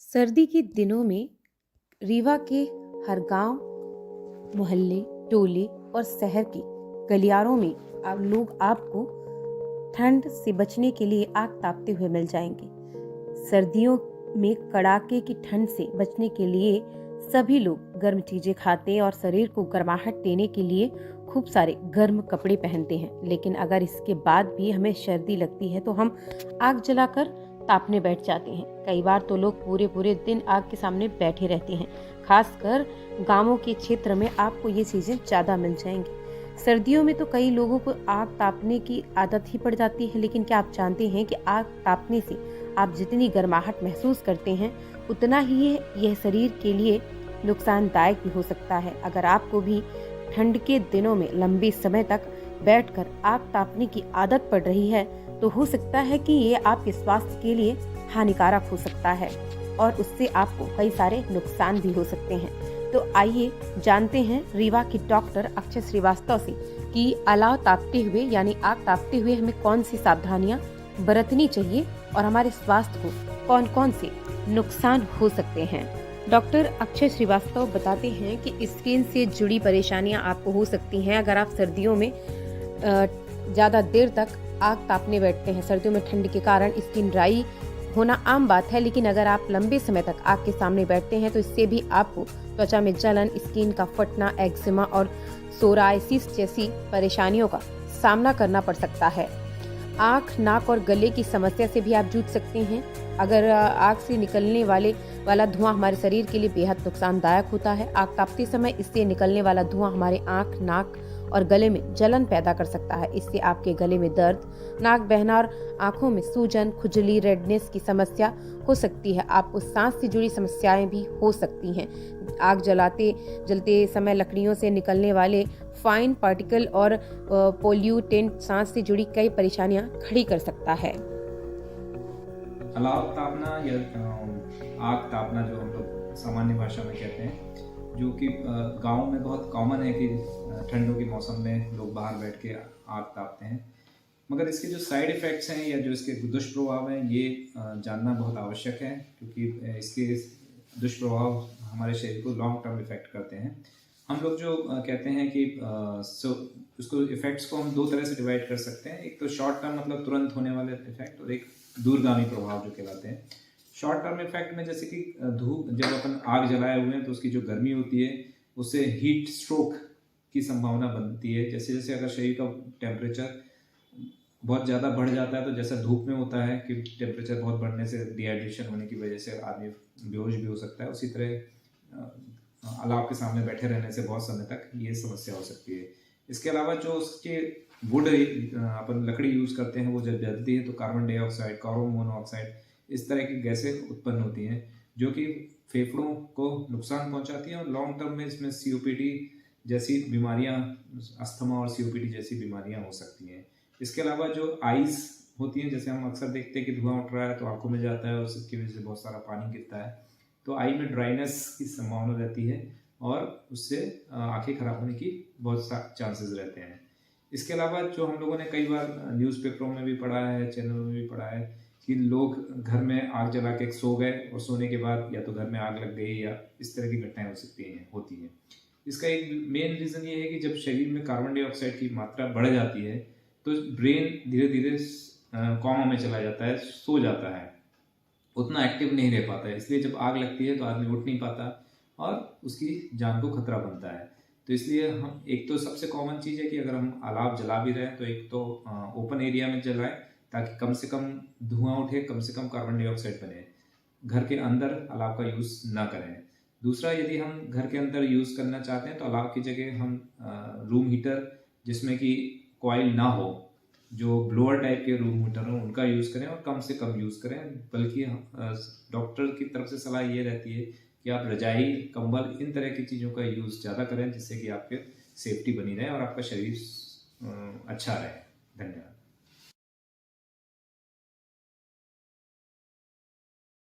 सर्दी के दिनों में रीवा के हर गांव, मोहल्ले, टोले और शहर के गलियारों में लोग आपको ठंड से बचने के लिए आग तापते हुए मिल जाएंगे। सर्दियों में कड़ाके की ठंड से बचने के लिए सभी लोग गर्म चीजें खाते हैं और शरीर को गर्माहट देने के लिए खूब सारे गर्म कपड़े पहनते हैं। लेकिन अगर इसके बाद भी हमें सर्दी लगती है तो हम आग जलाकर तापने बैठ जाते हैं। कई बार तो लोग पूरे पूरे दिन आग के सामने बैठे रहते हैं। खासकर गांवों के क्षेत्र में आपको ये चीजें ज्यादा मिल जाएंगी। सर्दियों में तो कई लोगों को आग तापने की आदत ही पड़ जाती है, लेकिन क्या आप जानते हैं कि आग तापने से आप जितनी गर्माहट महसूस करते हैं उतना ही यह शरीर के लिए नुकसानदायक भी हो सकता है। अगर आपको भी ठंड के दिनों में लंबे समय तक बैठकर आग तापने की आदत पड़ रही है तो हो सकता है कि ये आपके स्वास्थ्य के लिए हानिकारक हो सकता है और उससे आपको कई सारे नुकसान भी हो सकते हैं। तो आइए जानते हैं रीवा की डॉक्टर अक्षय श्रीवास्तव से कि अलाव तापते हुए यानी आग तापते हुए हमें कौन सी सावधानियां बरतनी चाहिए और हमारे स्वास्थ्य को कौन कौन से नुकसान हो सकते हैं। डॉक्टर अक्षय श्रीवास्तव बताते हैं कि स्किन से जुड़ी परेशानियां आपको हो सकती हैं अगर आप सर्दियों में ज़्यादा देर तक आग तापने बैठते हैं। सर्दियों में ठंड के कारण स्किन ड्राई होना आम बात है, लेकिन अगर आप लंबे समय तक आग के सामने बैठते हैं तो इससे भी आपको त्वचा में जलन, स्किन का फटना, एक्जिमा और सोराइसिस जैसी परेशानियों का सामना करना पड़ सकता है। आँख, नाक और गले की समस्या से भी आप जूझ सकते हैं। अगर आग से निकलने वाला धुआं हमारे शरीर के लिए बेहद नुकसानदायक होता है। आग तापते समय इससे निकलने वाला धुआं हमारे आँख, नाक और गले में जलन पैदा कर सकता है। इससे आपके गले में दर्द, नाक बहना और आंखों में सूजन, खुजली, रेडनेस की समस्या हो सकती है। आपको सांस से जुड़ी समस्याएं भी हो सकती हैं। आग जलते समय लकड़ियों से निकलने वाले फाइन पार्टिकल और पोल्यूटेंट सांस से जुड़ी कई परेशानियां खड़ी कर सकता है। अलाव तापना या आग तापना जो हम लोग सामान्य भाषा में कहते हैं, जो कि गांव में बहुत कॉमन है कि ठंडों के मौसम में लोग बाहर बैठ के आग तापते हैं। मगर इसके जो साइड इफ़ेक्ट्स हैं या जो इसके दुष्प्रभाव हैं ये जानना बहुत आवश्यक है, क्योंकि इसके दुष्प्रभाव हमारे शरीर को लॉन्ग टर्म इफ़ेक्ट करते हैं। हम लोग जो कहते हैं कि उसको इफ़ेक्ट्स को हम दो तरह से डिवाइड कर सकते हैं। एक तो शॉर्ट टर्म मतलब तुरंत होने वाले इफ़ेक्ट, और एक दूरगामी प्रभाव जो कहलाते हैं। शॉर्ट टर्म इफेक्ट में जैसे कि धूप, जब अपन आग जलाए हुए हैं तो उसकी जो गर्मी होती है उससे हीट स्ट्रोक की संभावना बनती है। जैसे जैसे अगर शरीर का टेम्परेचर बहुत ज़्यादा बढ़ जाता है, तो जैसा धूप में होता है कि टेम्परेचर बहुत बढ़ने से डिहाइड्रेशन होने की वजह से आदमी बेहोश भी हो सकता है, उसी तरह अलाव के सामने बैठे रहने से बहुत समय तक ये समस्या हो सकती है। इसके अलावा जो उसके वुड अपन लकड़ी यूज़ करते हैं वो जब जलती है तो कार्बन डाइऑक्साइड, कार्बन मोनोऑक्साइड, इस तरह की गैसें उत्पन्न होती हैं जो कि फेफड़ों को नुकसान पहुंचाती हैं और लॉन्ग टर्म में इसमें सीओपीडी जैसी बीमारियां, अस्थमा और सीओपीडी जैसी बीमारियां हो सकती हैं। इसके अलावा जो आइज़ होती हैं, जैसे हम अक्सर देखते हैं कि धुआं उठ रहा है तो आंखों में जाता है और उसकी वजह से बहुत सारा पानी गिरता है, तो आई में ड्राइनेस की संभावना रहती है और उससे आंखें खराब होने की बहुत चांसेस रहते हैं। इसके अलावा जो हम लोगों ने कई बार न्यूज़पेपरों में भी पढ़ा है, चैनलों में भी पढ़ा है कि लोग घर में आग जला के सो गए और सोने के बाद या तो घर में आग लग गई या इस तरह की घटनाएं होती हैं। इसका एक मेन रीज़न ये है कि जब शरीर में कार्बन डाइऑक्साइड की मात्रा बढ़ जाती है तो ब्रेन धीरे धीरे कॉमा में चला जाता है, सो जाता है, उतना एक्टिव नहीं रह पाता है। इसलिए जब आग लगती है तो आदमी उठ नहीं पाता और उसकी जान को खतरा बनता है। तो इसलिए हम एक तो सबसे कॉमन चीज़ है कि अगर हम अलाव जला भी रहे हैं तो एक तो ओपन एरिया में जलाएं ताकि कम से कम धुआं उठे, कम से कम कार्बन डाइऑक्साइड बने। घर के अंदर अलाव का यूज़ ना करें। दूसरा, यदि हम घर के अंदर यूज़ करना चाहते हैं तो अलाव की जगह हम रूम हीटर जिसमें कि कॉइल ना हो, जो ब्लोअर टाइप के रूम हीटर हो, उनका यूज़ करें और कम से कम यूज़ करें। बल्कि डॉक्टर की तरफ से सलाह ये रहती है कि आप रजाई, कंबल, इन तरह की चीज़ों का यूज़ ज़्यादा करें जिससे कि आपके सेफ्टी बनी रहे और आपका शरीर अच्छा रहे। धन्यवाद।